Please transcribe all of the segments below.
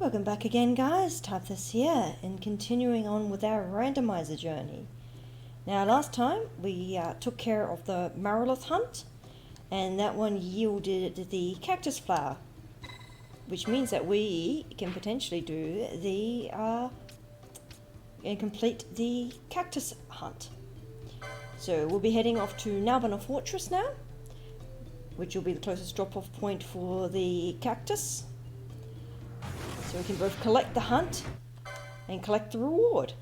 Welcome back again, guys. Cactus here, and continuing on with our randomizer journey. Now, last time we took care of the Marylith hunt, and that one yielded the cactus flower, which means that we can potentially do the and complete the cactus hunt. So we'll be heading off to Nalbina Fortress now, which will be the closest drop-off point for the cactus. So we can both collect the hunt and collect the reward.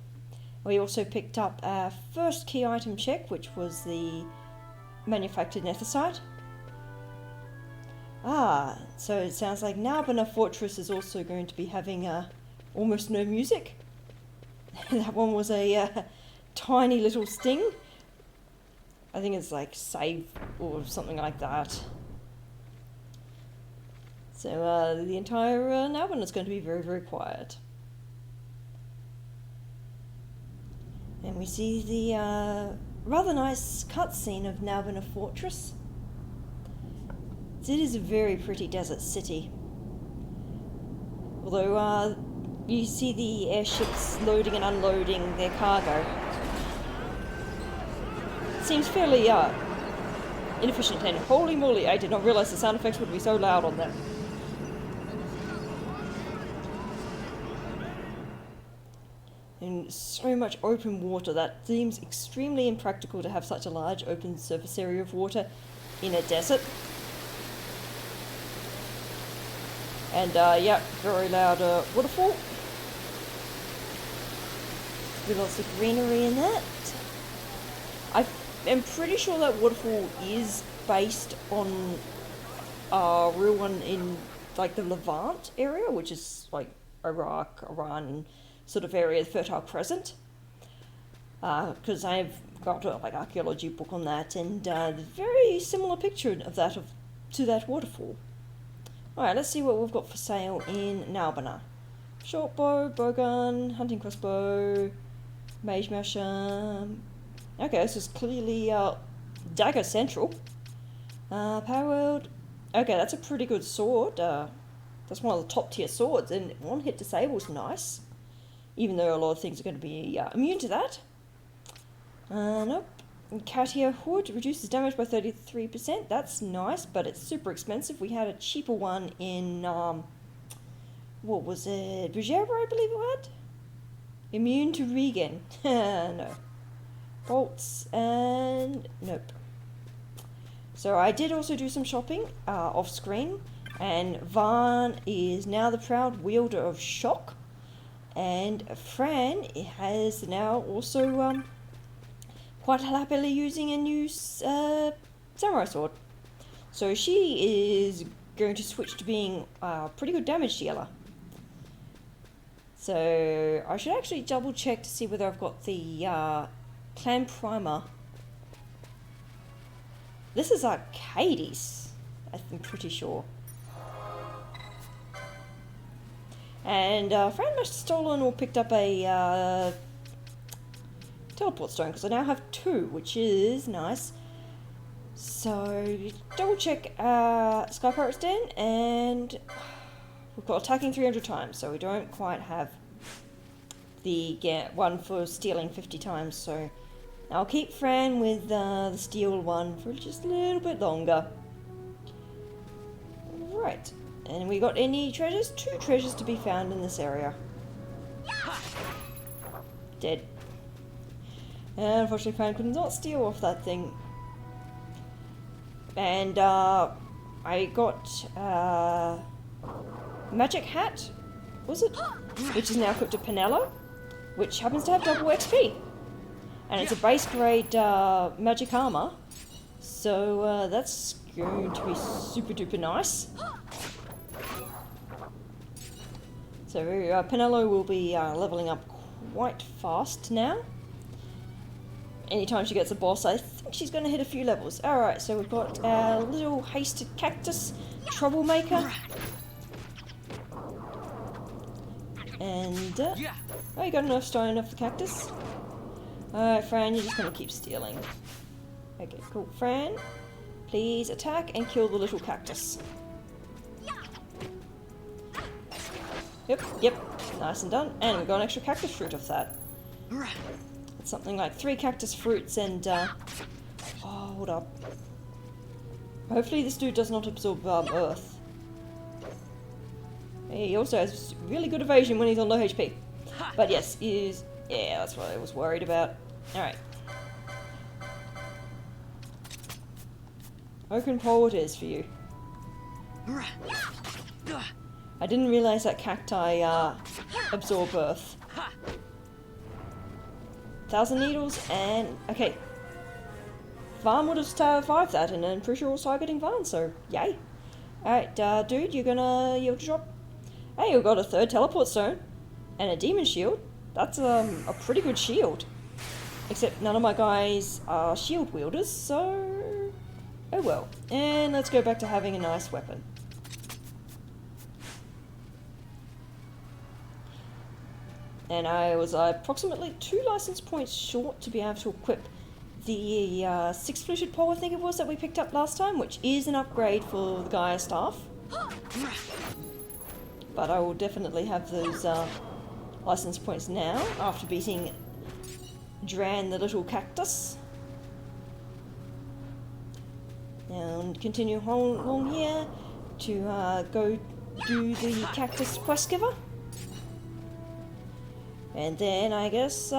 We also picked up our first key item check, which was the manufactured nethicite. So it sounds like Nalbina Fortress is also going to be having almost no music. That one was a tiny little sting. I think it's like save or something like that. So the entire Nalbina is going to be very, very quiet. And we see the rather nice cutscene of Nalbina Fortress. It is a very pretty desert city. Although you see the airships loading and unloading their cargo. It seems fairly inefficient, and holy moly, I did not realize the sound effects would be so loud on them. And so much open water that seems extremely impractical to have such a large open surface area of water in a desert. And yeah, very loud waterfall with lots of greenery in that. I am pretty sure that waterfall is based on a real one in like the Levant area, which is like Iraq, Iran sort of area, the Fertile Crescent, because I've got a like archaeology book on that, and very similar picture of that to that waterfall. Alright, let's see what we've got for sale in Nalbina. Short bow, bowgun, hunting crossbow, mage masher. Okay, this is clearly dagger central. Power word. Okay, that's a pretty good sword. That's one of the top tier swords, and one hit disable's nice. Even though a lot of things are going to be immune to that. Nope. Katia Hood reduces damage by 33%. That's nice, but it's super expensive. We had a cheaper one in, what was it? Bujera, I believe it had? Immune to regen. No. Bolts and nope. So I did also do some shopping off screen, and Varn is now the proud wielder of shock. And Fran has now also quite happily using a new samurai sword. So she is going to switch to being a pretty good damage dealer. So I should actually double check to see whether I've got the clan primer. This is Arcades, I'm pretty sure. And Fran must have stolen or picked up a teleport stone, because I now have 2, which is nice. So, double check Sky Pirate's Den, and we've got attacking 300 times, so we don't quite have the one for stealing 50 times, so I'll keep Fran with the steal one for just a little bit longer. Right. And we got any treasures? 2 treasures to be found in this area. Dead. And unfortunately, Fran could not steal off that thing. And I got magic hat, was it? Which is now equipped to Penello, which happens to have double XP. And it's a base grade magic armor. So that's going to be super duper nice. So Penello will be leveling up quite fast now. Anytime she gets a boss, I think she's going to hit a few levels. Alright, so we've got our little hasted cactus troublemaker. And, oh, you got enough stone off the cactus? Alright, Fran, you're just going to keep stealing. Okay, cool. Fran, please attack and kill the little cactus. Yep. Nice and done. And we got an extra cactus fruit off that. It's something like 3 cactus fruits and, oh, hold up. Hopefully this dude does not absorb, earth. He also has really good evasion when he's on low HP. But yes, yeah, that's what I was worried about. Alright. Oaken pole it is for you. I didn't realize that cacti absorb earth. 1,000 needles and... okay. Varn would have survived that and I'm pretty sure we'll start getting Varn, so yay. Alright, dude, you're gonna drop... hey, you got a 3rd teleport stone. And a demon shield. That's a pretty good shield. Except none of my guys are shield wielders, so... oh well. And let's go back to having a nice weapon. And I was approximately 2 license points short to be able to equip the 6 fluted pole, I think it was, that we picked up last time, which is an upgrade for the Gaia staff. But I will definitely have those license points now, after beating Dran the little cactus. And continue along here to go do the cactus quest giver. And then I guess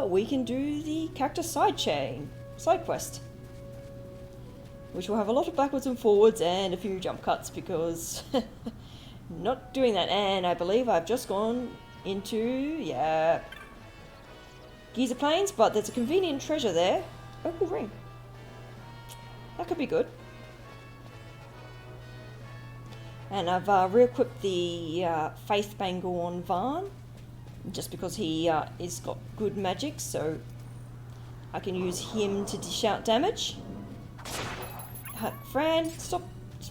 we can do the cactus side quest. Which will have a lot of backwards and forwards and a few jump cuts because not doing that. And I believe I've just gone into, yeah, Giza Plains, but there's a convenient treasure there. Opal ring. That could be good. And I've re-equipped the Faith Bangle on Varn. Just because he is got good magic, so I can use him to dish out damage. Fran, stop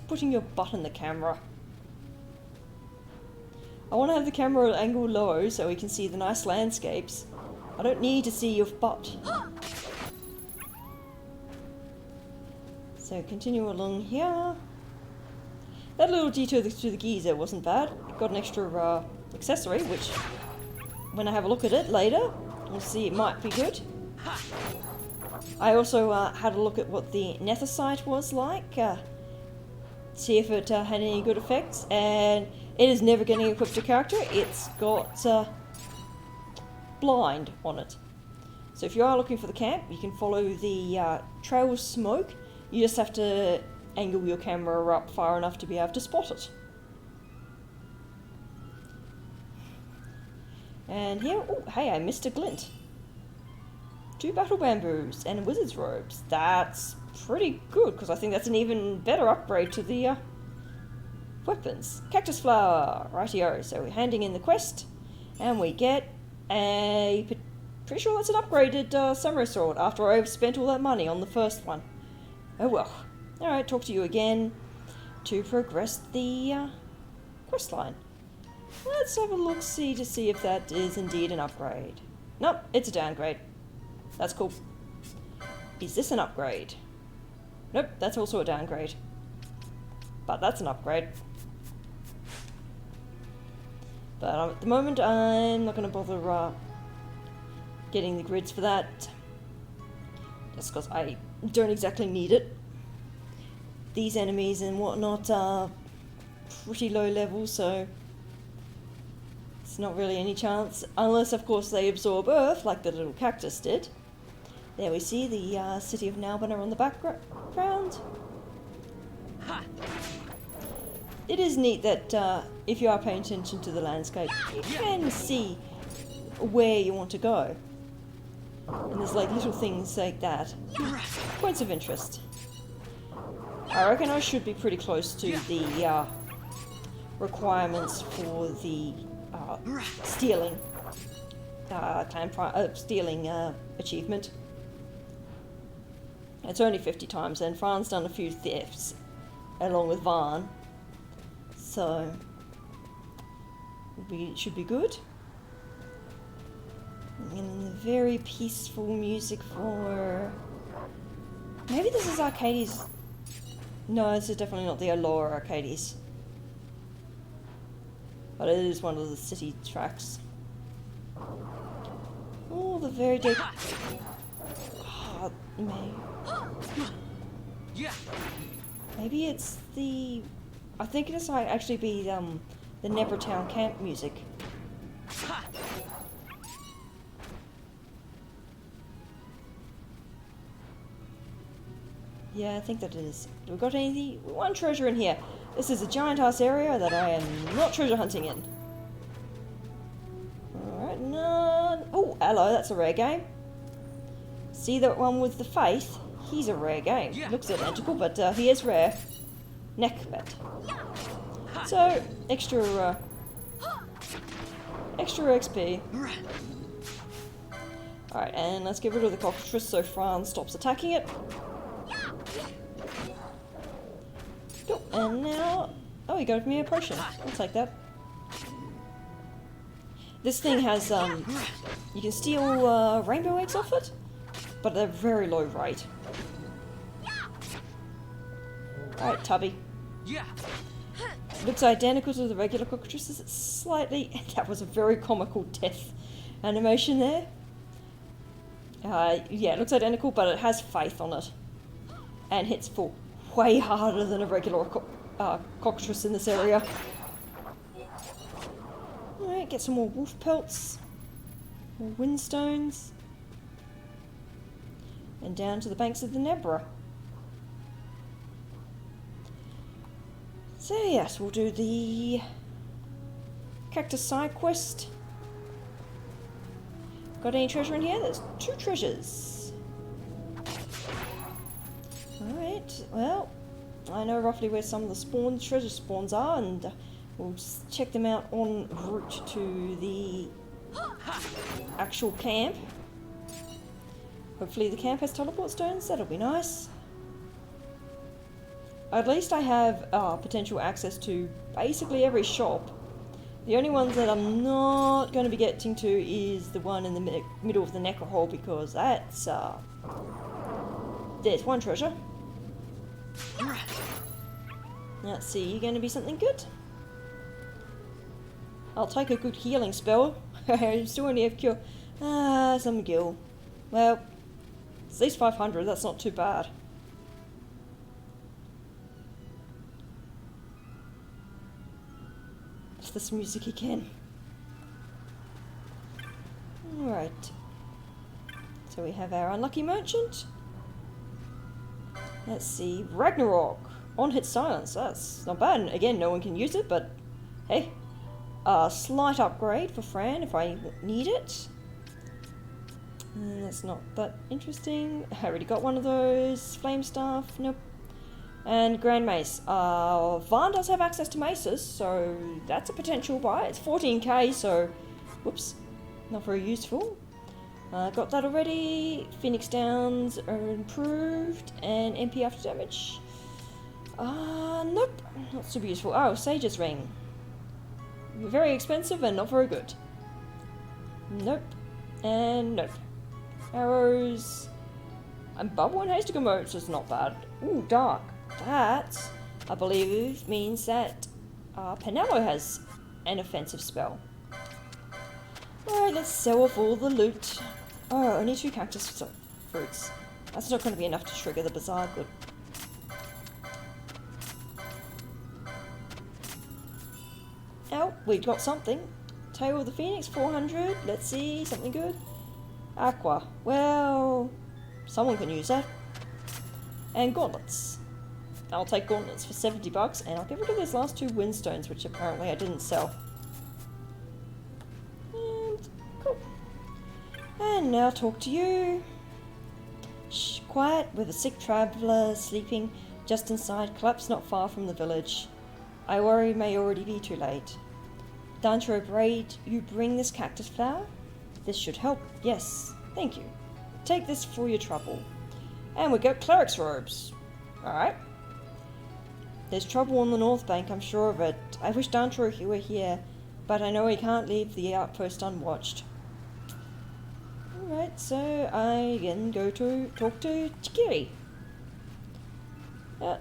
putting your butt in the camera. I want to have the camera angle low so we can see the nice landscapes. I don't need to see your butt. So continue along here. That little detour to the Giza wasn't bad. Got an extra accessory, which... when I have a look at it later, we'll see it might be good. I also had a look at what the Nethicite was like, see if it had any good effects, and it is never getting equipped to character. It's got blind on it. So if you are looking for the camp, you can follow the trail of smoke. You just have to angle your camera up far enough to be able to spot it. And here, oh hey, I missed a glint. 2 battle bamboos and wizard's robes. That's pretty good, because I think that's an even better upgrade to the weapons. Cactus flower, rightio. So we're handing in the quest, and we get a... pretty sure that's an upgraded samurai sword, after I've spent all that money on the first one. Oh well. Alright, talk to you again to progress the quest line. Let's have a look-see to see if that is indeed an upgrade. Nope, it's a downgrade. That's cool. Is this an upgrade? Nope, that's also a downgrade. But that's an upgrade. But at the moment, I'm not going to bother getting the grids for that. Just because I don't exactly need it. These enemies and whatnot are pretty low level, so... it's not really any chance, unless of course they absorb earth like the little cactus did. There we see the city of Nalbana on the background. It is neat that if you are paying attention to the landscape, you can see where you want to go. And there's like little things like that. Points of interest. I reckon I should be pretty close to the requirements for the stealing stealing achievement. It's only 50 times, and Fran's done a few thefts along with Varn, so it should be good. And very peaceful music for... maybe this is Arcades. No, this is definitely not the Allure Arcades. But it is one of the city tracks. Oh, the very deep. Oh, maybe it's the. I think this might actually be the Nevertown camp music. Yeah, I think that it is. Do we got anything? One treasure in here. This is a giant ass area that I am not treasure hunting in. Alright, none. Oh, hello, that's a rare game. See that one with the faith? He's a rare game. Looks identical, but he is rare. Neckbet. So, extra XP. Alright, and let's get rid of the cockatrice so Fran stops attacking it. Cool. And now, oh, he gave me a potion. I'll take that. This thing has, you can steal rainbow eggs off it, but they're very low rate. Alright, Tubby. Looks identical to the regular cockatrices. It's slightly. That was a very comical death animation there. Yeah, it looks identical, but it has faith on it. And hits for way harder than a regular cockatrice in this area. Alright, get some more wolf pelts. More windstones. And down to the banks of the Nebra. So yes, we'll do the Cactus side quest. Got any treasure in here? There's 2 treasures. Alright, well, I know roughly where some of the treasure spawns are, and we'll check them out en route to the actual camp. Hopefully the camp has teleport stones, that'll be nice. At least I have potential access to basically every shop. The only ones that I'm not going to be getting to is the one in the middle of the necro hole, because that's there's one treasure. Let's see, you going to be something good? I'll take a good healing spell. I still only have cure. Some gil. Well, it's at least 500, that's not too bad. This music again. Alright. So we have our unlucky merchant. Let's see. Ragnarok. On hit silence. That's not bad. Again, no one can use it, but hey. A slight upgrade for Fran if I need it. And that's not that interesting. I already got one of those. Flame staff. Nope. And Grand Mace. Vaan does have access to maces, so that's a potential buy. It's 14k, so whoops, not very useful. Got that already. Phoenix Downs are improved, and MP after damage. Nope, not super useful. Oh, Sage's Ring. Very expensive and not very good. Nope, and nope. Arrows. And Bubble and Hasty Emotes is not bad. Ooh, Dark. That, I believe, means that Penello has an offensive spell. Alright, let's sell off all the loot. Oh, only 2 cactus fruits. That's not going to be enough to trigger the Bazaar good. Oh, we got something. Tail of the Phoenix, 400. Let's see, something good. Aqua. Well, someone can use that. And gauntlets. I'll take gauntlets for 70 bucks, and I'll get rid of those last 2 windstones, which apparently I didn't sell. And cool. And now talk to you. Shh, quiet, with a sick traveller sleeping just inside, collapsed not far from the village. I worry it may already be too late. Dantro Braid, you bring this cactus flower? This should help, yes, thank you. Take this for your trouble. And we got cleric's robes. Alright. There's trouble on the north bank, I'm sure of it. I wish Dantro were here, but I know he can't leave the outpost unwatched. Alright, so I again go to talk to Chikiri.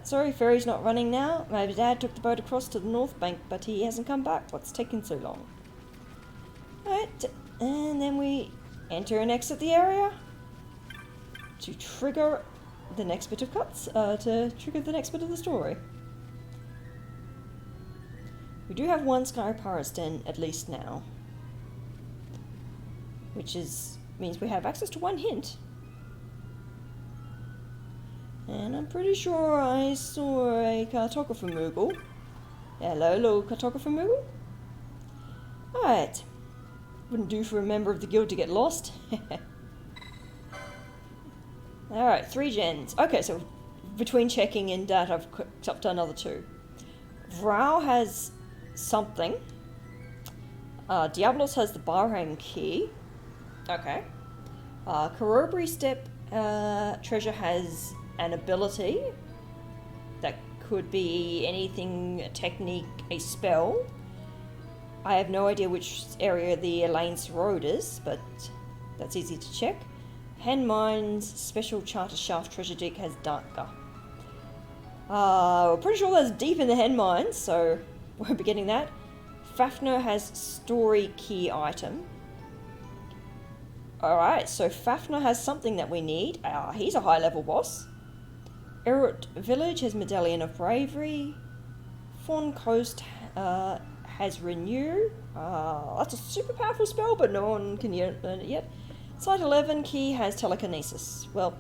Sorry, ferry's not running now. My dad took the boat across to the north bank, but he hasn't come back. What's taking so long? Alright, and then we enter and exit the area to trigger the next bit of to trigger the next bit of the story. We do have one Sky Pirate's Den at least now, which means we have access to one hint. And I'm pretty sure I saw a cartographer Moogle. Hello, little cartographer Moogle. Alright. Wouldn't do for a member of the guild to get lost. Alright, 3 gens. Okay, so between checking and that, I've done another 2. Vrau has something. Diablos has the Barhang key. Okay. Karobri Step treasure has an ability that could be anything, a technique, a spell. I have no idea which area the Elaine's Road is, but that's easy to check. Hen Mine's special charter shaft treasure dig has Darker. We're pretty sure that's deep in the Hen Mines, so won't be getting that. Fafnir has story key item. Alright, so Fafnir has something that we need. He's a high level boss. Erut Village has Medallion of Bravery. Fawn Coast has Renew. That's a super powerful spell, but no one can learn it yet. Site 11 key has Telekinesis. Well,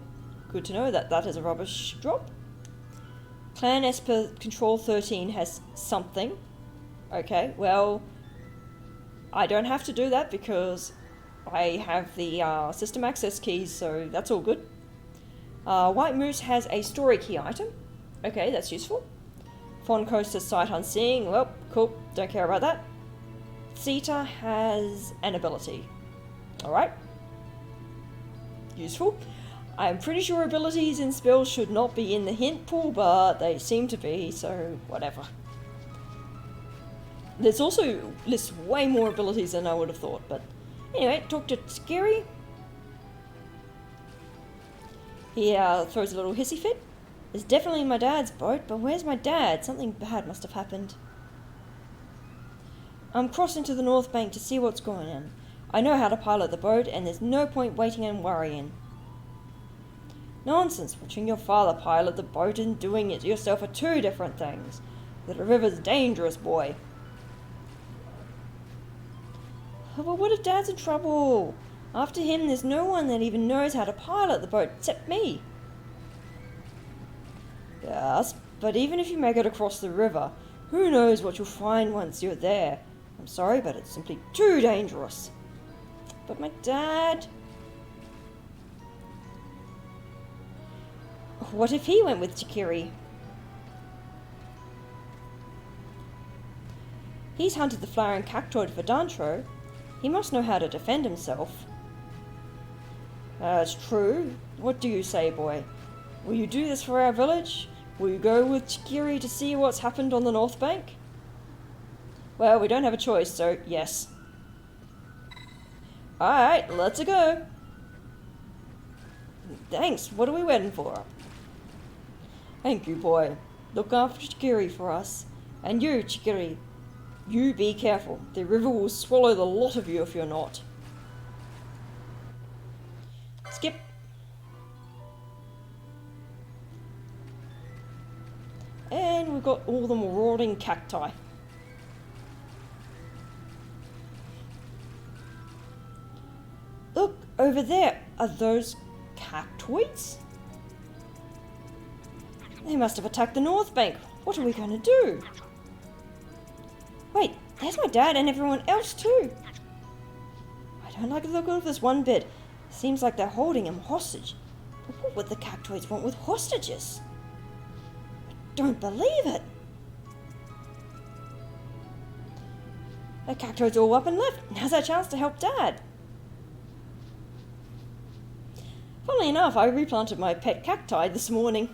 good to know that that is a rubbish drop. Clan Esper Control 13 has something. Okay, well, I don't have to do that because I have the system access keys, so that's all good. White Moose has a story key item. Okay, that's useful. Fawn Coast has Sight Unseeing. Well, cool. Don't care about that. Sita has an ability. Alright. Useful. I'm pretty sure abilities and spells should not be in the hint pool, but they seem to be, so whatever. There's also lists way more abilities than I would have thought, but anyway, talk to Scary. He throws a little hissy fit. It's definitely my dad's boat, but where's my dad? Something bad must have happened. I'm crossing to the north bank to see what's going on. I know how to pilot the boat, and there's no point waiting and worrying. Nonsense, watching your father pilot the boat and doing it yourself are 2 different things. The river's dangerous, boy. Oh, but what if Dad's in trouble? After him, there's no one that even knows how to pilot the boat except me. Yes, but even if you make it across the river, who knows what you'll find once you're there. I'm sorry, but it's simply too dangerous. But my dad... What if he went with Chikiri? He's hunted the flowering cactoid for Dantro. He must know how to defend himself. That's true. What do you say, boy? Will you do this for our village? Will you go with Chikiri to see what's happened on the north bank? Well, we don't have a choice, so yes. Alright, let's go. Thanks, what are we waiting for? Thank you, boy. Look after Chikiri for us. And you, Chikiri, you be careful. The river will swallow the lot of you if you're not. Skip. And we've got all the marauding cacti. Look, over there. Are those cactoids? They must have attacked the north bank. What are we going to do? Wait, there's my dad and everyone else too. I don't like the look of this one bit. Seems like they're holding him hostage. But what would the cactoids want with hostages? I don't believe it. The cactoids all up and left. Now's our chance to help Dad. Funnily enough, I replanted my pet cacti this morning.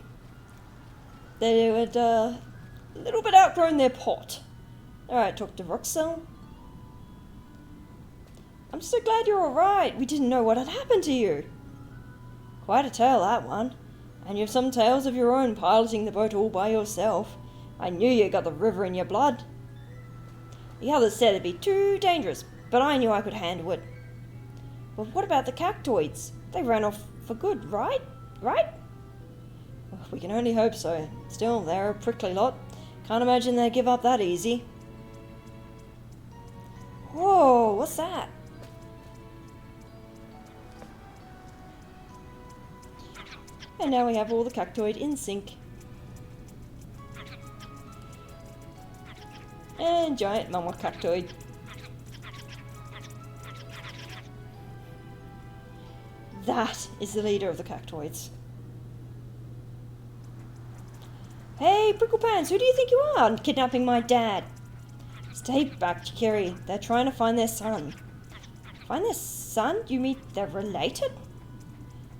They had a little bit outgrown their pot. Alright, talk to Roxel. I'm so glad you're alright. We didn't know what had happened to you. Quite a tale, that one. And you have some tales of your own, piloting the boat all by yourself. I knew you got the river in your blood. The others said it'd be too dangerous, but I knew I could handle it. But what about the cactoids? They ran off for good, right? Right? Well, we can only hope so. Still, they're a prickly lot. Can't imagine they'd give up that easy. Whoa, what's that? And now we have all the cactoid in sync. And giant mama cactoid. That is the leader of the cactoids. Hey, Pricklepants, who do you think you are, kidnapping my dad? Stay back, Chikiri. They're trying to find their son. Find their son? You mean they're related?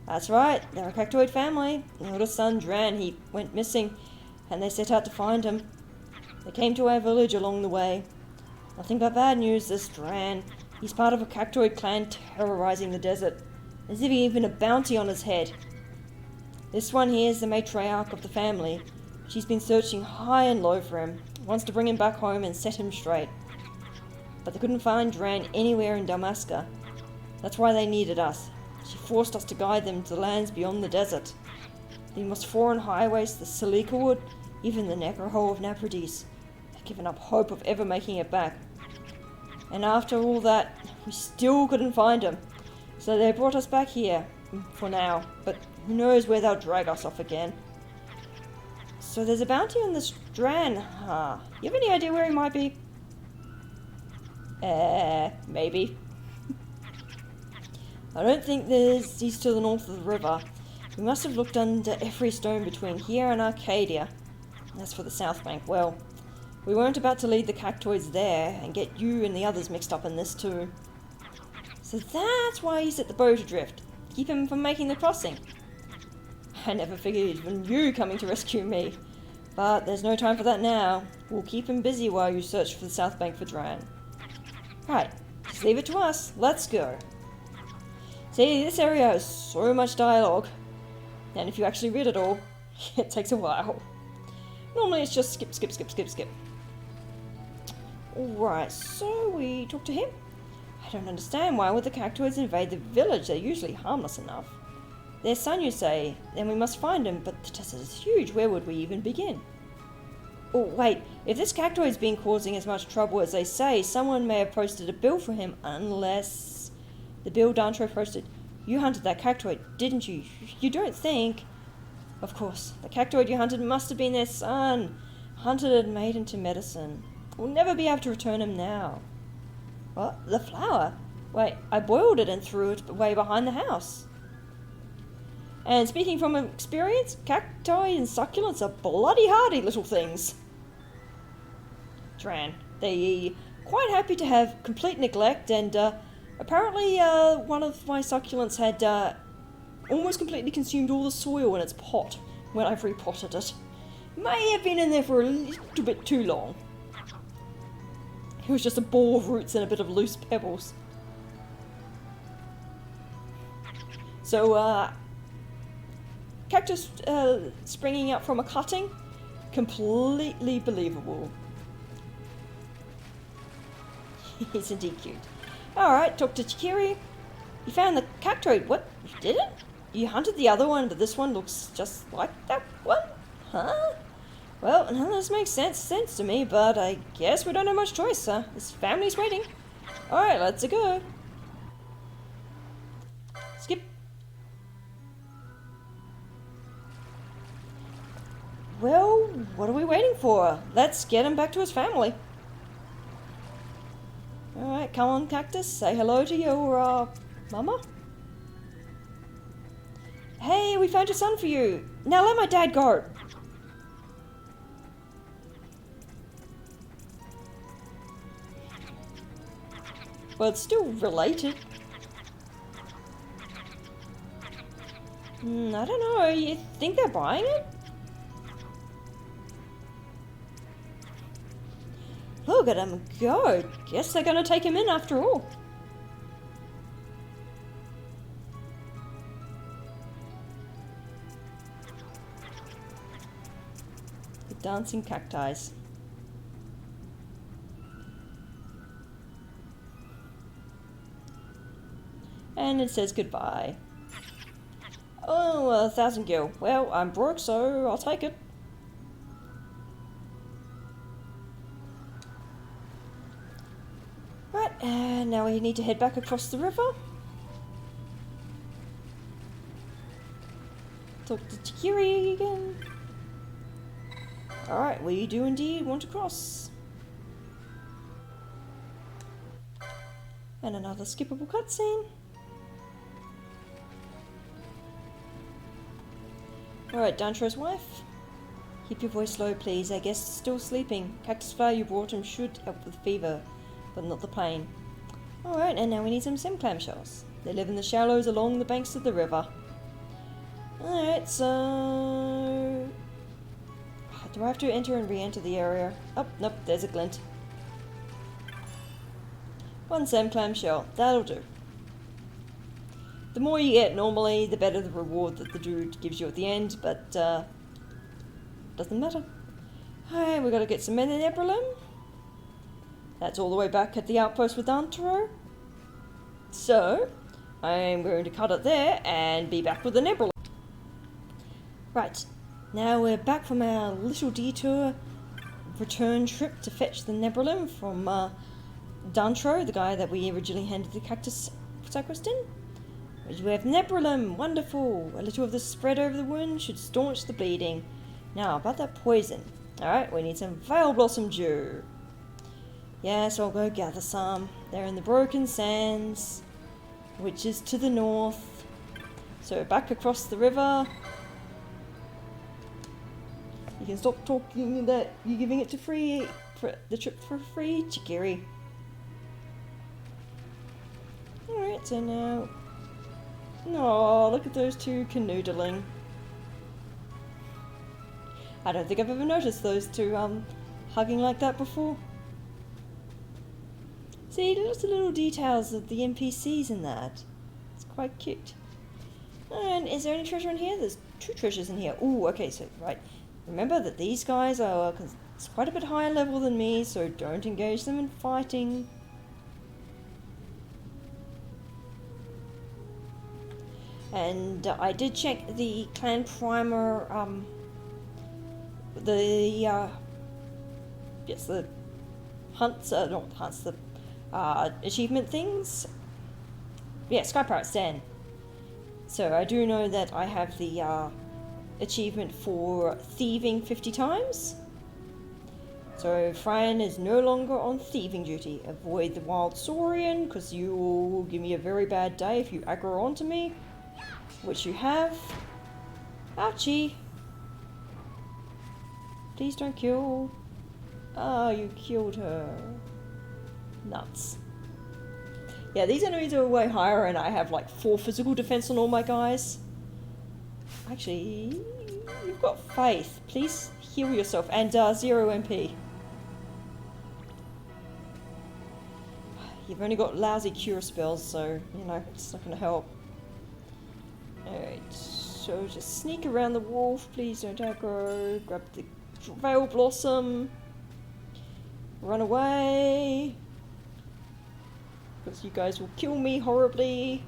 That's right, they're a cactoid family. Their little son, Dran, he went missing, and they set out to find him. They came to our village along the way. Nothing but bad news, this Dran. He's part of a cactoid clan terrorizing the desert. There's even a bounty on his head. This one here is the matriarch of the family. She's been searching high and low for him. Wants to bring him back home and set him straight. But they couldn't find Dran anywhere in Damascus. That's why they needed us. She forced us to guide them to the lands beyond the desert. The most foreign highways, the Salika Wood, even the Necrohole of Napradis. They've given up hope of ever making it back. And after all that, we still couldn't find him. So they brought us back here, for now. But who knows where they'll drag us off again. So there's a bounty on this Dran, huh? You have any idea where he might be? Maybe. I don't think he's to the north of the river. We must have looked under every stone between here and Arcadia. As for the south bank, well, we weren't about to lead the cactoids there and get you and the others mixed up in this too. So that's why he set the boat adrift. Keep him from making the crossing. I never figured even you coming to rescue me. But there's no time for that now. We'll keep him busy while you search for the south bank for Dran. Right, just leave it to us. Let's go. See, this area has so much dialogue. And if you actually read it all, it takes a while. Normally it's just skip, skip, skip, skip, skip. Alright, so we talk to him. I don't understand. Why would the cactoids invade the village? They're usually harmless enough. Their son, you say? Then we must find him, but the desert is huge. Where would we even begin? Oh, wait. If this cactoid's been causing as much trouble as they say, someone may have posted a bill for him, unless... The bill Dantro posted. You hunted that cactoid, didn't you? You don't think... Of course. The cactoid you hunted must have been their son. Hunted and made into medicine. We'll never be able to return him now. What? The flower? Wait, I boiled it and threw it away behind the house. And speaking from experience, cacti and succulents are bloody hardy little things. Dran, they're quite happy to have complete neglect, and apparently one of my succulents had almost completely consumed all the soil in its pot when I've repotted it. May have been in there for a little bit too long. It was just a ball of roots and a bit of loose pebbles. So, cactus springing up from a cutting, completely believable. Isn't he cute? Alright, talk to Chikiri. You found the cactoid. What? You didn't? You hunted the other one, but this one looks just like that one? Huh? Well, none of this makes sense to me, but I guess we don't have much choice, huh? This family's waiting. Alright, let's go. Skip. Well, what are we waiting for? Let's get him back to his family. Alright, come on, Cactus. Say hello to your, mama. Hey, we found your son for you. Now let my dad go. Well, it's still related. I don't know. You think they're buying it? Look at him go. Guess they're gonna take him in after all. Dancing cacti. And it says goodbye. Oh, 1,000 gil. Well, I'm broke, so I'll take it. Right, and now we need to head back across the river. Talk to Chikiri again. Alright, we do indeed want to cross. And another skippable cutscene. Alright, Dantro's wife. Keep your voice low, please. Our guest is still sleeping. Cactus flower you brought him should help with fever, but not the pain. Alright, and now we need some sim clamshells. They live in the shallows along the banks of the river. Alright, so... do I have to enter and re-enter the area? Oh, nope, there's a glint. One sim clamshell. That'll do. The more you get normally, the better the reward that the dude gives you at the end, but doesn't matter. Alright, we gotta get some men in Eberlin. That's all the way back at the outpost with Antero. So, I'm going to cut it there and be back with the Eberlin. Right, now we're back from our little detour return trip to fetch the Nebrelin from Dantro, the guy that we originally handed the Cactus Sacristan. We have Nebrelin, wonderful! A little of this spread over the wound should staunch the bleeding. Now, about that poison. Alright, we need some Veil Blossom Dew. Yes, I'll go gather some. They're in the Broken Sands, which is to the north. So back across the river. You can stop talking that you're giving it to free for the trip for free, Chikiri. Alright, so now... oh, look at those two canoodling. I don't think I've ever noticed those two hugging like that before. See, lots of little details of the NPCs in that. It's quite cute. And is there any treasure in here? There's 2 treasures in here. Ooh, okay, so, right. Remember that these guys are quite a bit higher level than me, so don't engage them in fighting. And I did check the clan primer, the hunts, not hunts, the achievement things. Yeah, Sky Pirate Stan. So I do know that I have the achievement for thieving 50 times. So Fran is no longer on thieving duty. Avoid the wild saurian, because you will give me a very bad day if you aggro onto me. Which you have. Ouchie! Please don't kill. Ah, you killed her. Nuts. Yeah, these enemies are way higher and I have like 4 physical defense on all my guys. Actually, you've got faith. Please heal yourself. And 0 MP. You've only got lousy cure spells, so, you know, it's not going to help. Alright, so just sneak around the wolf, please don't aggro, grab the Veil Blossom, run away, because you guys will kill me horribly.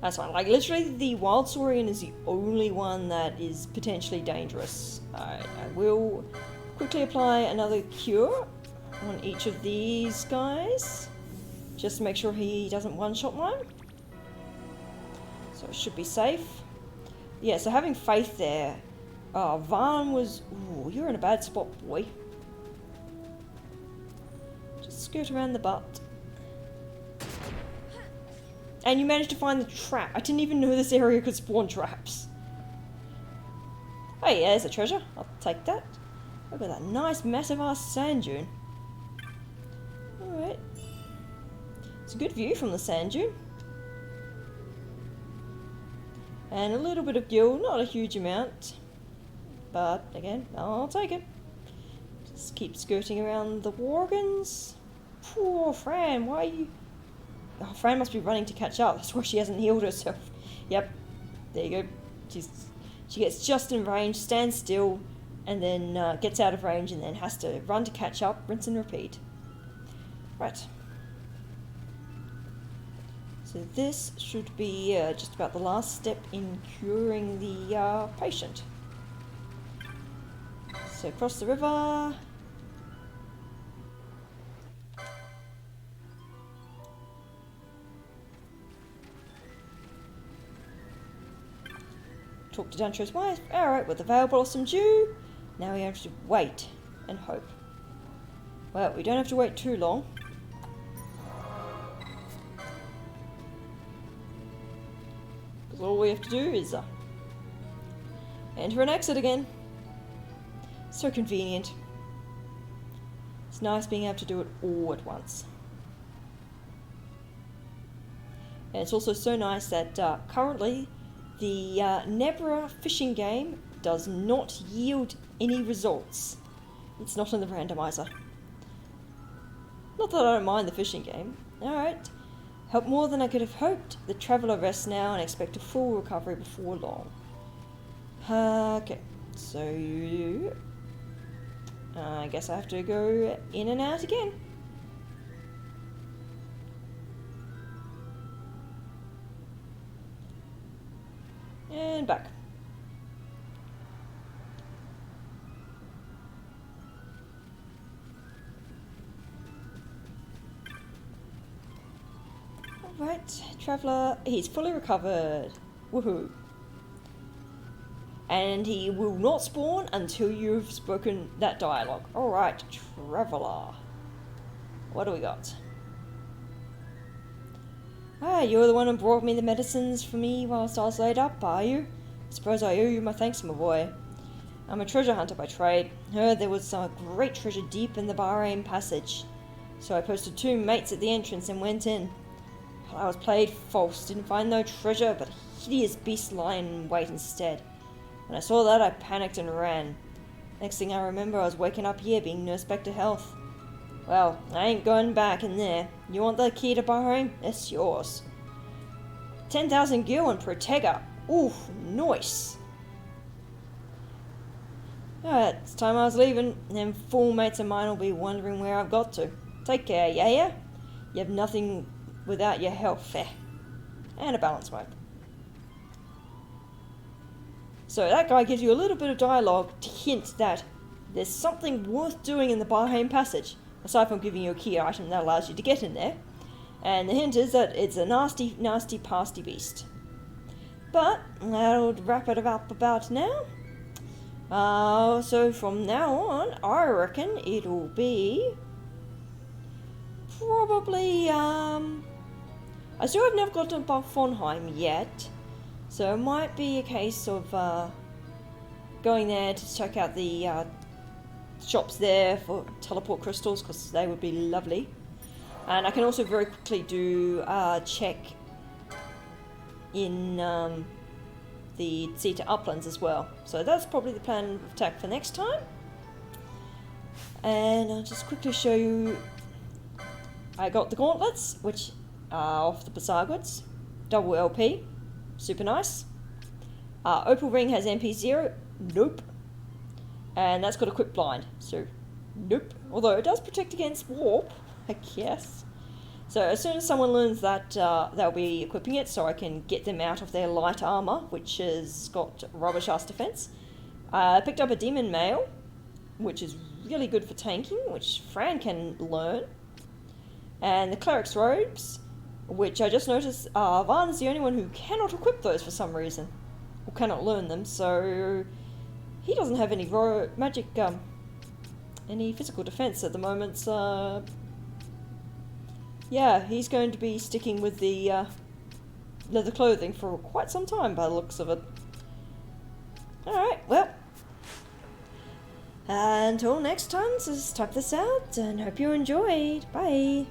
That's fine, like literally the Wild Saurian is the only one that is potentially dangerous. Alright, I will quickly apply another cure on each of these guys, just to make sure he doesn't one-shot mine. So it should be safe. Yeah, so having faith there. Vaughn was... ooh, you're in a bad spot, boy. Just skirt around the butt. And you managed to find the trap. I didn't even know this area could spawn traps. Hey, there's a treasure. I'll take that. Look at that nice massive ass sand dune. Alright. It's a good view from the sand dune. And a little bit of gil, not a huge amount. But, again, I'll take it. Just keep skirting around the Worgans. Poor Fran, why are you... oh, Fran must be running to catch up. That's why she hasn't healed herself. Yep, there you go. She's She gets just in range, stands still, and then gets out of range and then has to run to catch up, rinse and repeat. Right. So this should be just about the last step in curing the patient. So cross the river. Talk to Dantro's wife. Alright, with the veil blossom due, now we have to wait and hope. Well, we don't have to wait too long. Because all we have to do is enter an exit again. So convenient. It's nice being able to do it all at once. And it's also so nice that currently the Nebra fishing game does not yield any results. It's not in the randomizer. Not that I don't mind the fishing game. Alright. Help more than I could have hoped. The traveller rests now and expect a full recovery before long. Okay. So I guess I have to go in and out again. And back. Alright, traveller, he's fully recovered. Woohoo. And he will not spawn until you've spoken that dialogue. Alright, traveller. What do we got? Ah, you're the one who brought me the medicines for me whilst I was laid up, are you? I suppose I owe you my thanks, my boy. I'm a treasure hunter by trade. Heard there was some great treasure deep in the Bahrain passage. So I posted 2 mates at the entrance and went in. I was played false, didn't find no treasure, but a hideous beast lying in wait instead. When I saw that, I panicked and ran. Next thing I remember, I was waking up here being nursed back to health. Well, I ain't going back in there. You want the key to Bahrain? It's yours. 10,000 gil and Protega. Ooh, nice. Alright, it's time I was leaving. Them fool mates of mine will be wondering where I've got to. Take care, yeah? You have nothing without your health, eh? And a balance wipe. So that guy gives you a little bit of dialogue to hint that there's something worth doing in the Bahrain passage. Aside from giving you a key item that allows you to get in there. And the hint is that it's a nasty, nasty, pasty beast. But that'll wrap it up about now. So from now on, I reckon it'll be probably, I still have never got to Fonheim yet. So it might be a case of going there to check out the shops there for teleport crystals, because they would be lovely. And I can also very quickly do a check in the Zeta Uplands as well. So that's probably the plan of attack for next time. And I'll just quickly show you. I got the gauntlets, which are off the Bazaar goods. Double LP. Super nice. Opal Ring has MP0. Nope. And that's got a quick blind, so nope. Although it does protect against warp, I guess. So as soon as someone learns that, they'll be equipping it, so I can get them out of their light armor, which has got rubbish ass defense. I picked up a demon mail, which is really good for tanking, which Fran can learn. And the cleric's robes, which I just noticed Varn's the only one who cannot equip those for some reason, or cannot learn them. So he doesn't have any magic, any physical defense at the moment, so yeah, he's going to be sticking with the leather clothing for quite some time by the looks of it. Alright, well, until next time, just type this out and hope you enjoyed. Bye!